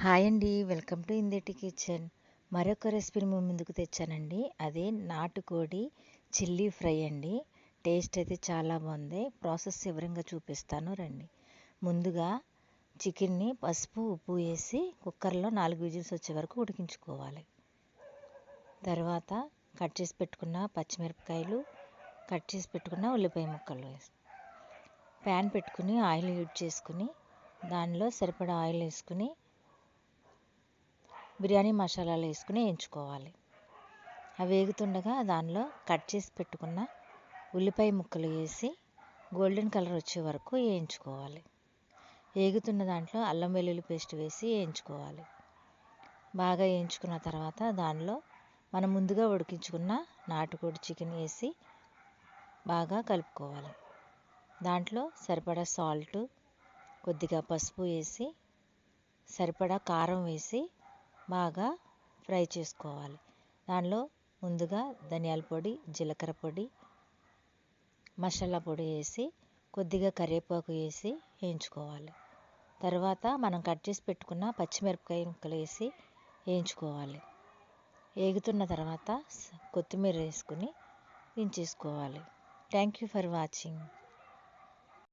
Hi అండి, welcome to ఇందేటి kitchen. మరొక రెసిపీని మీ ముందుకు తెచ్చానండి. అదే నాటుకోడి చిల్లీ ఫ్రై అండి. టేస్ట్ అయితే చాలా బాగుంది. ప్రాసెస్ వివరంగా చూపిస్తాను రండి. ముందుగా చికెన్ని పసుపు ఉప్పు వేసి కుక్కర్లో 4 విజిల్స్ వచ్చే వరకు ఉడికించుకోవాలి. తర్వాత కట్ చేసి పెట్టుకున్న పచ్చిమిరపకాయలు, కట్ చేసి పెట్టుకున్న ఉల్లిపాయ ముక్కలు వేసి ప్యాన్ పెట్టుకుని ఆయిల్ యూజ్ చేసుకుని దానిలో సరిపడా ఆయిల్ వేసుకుని బిర్యానీ మసాలాలు వేసుకుని వేయించుకోవాలి. అవి వేగుతుండగా దానిలో కట్ చేసి పెట్టుకున్న ఉల్లిపాయ ముక్కలు వేసి గోల్డెన్ కలర్ వచ్చే వరకు వేయించుకోవాలి. వేగుతున్న దాంట్లో అల్లం వెల్లుల్లి పేస్ట్ వేసి వేయించుకోవాలి. బాగా వేయించుకున్న తర్వాత దానిలో మనం ముందుగా ఉడికించుకున్న నాటుకోడి చికెన్ వేసి బాగా కలుపుకోవాలి. దాంట్లో సరిపడా సాల్ట్, కొద్దిగా పసుపు వేసి సరిపడా కారం వేసి బాగా ఫ్రై చేసుకోవాలి. దానిలో ముందుగా ధనియాల పొడి, జీలకర్ర పొడి, మసాలా పొడి వేసి కొద్దిగా కరివేపాకు వేసి వేయించుకోవాలి. తర్వాత మనం కట్ చేసి పెట్టుకున్న పచ్చిమిరపకాయ ముక్కలు వేసి వేయించుకోవాలి. వేగుతున్న తర్వాత కొత్తిమీర వేసుకుని దించేసుకోవాలి. Thank you for watching.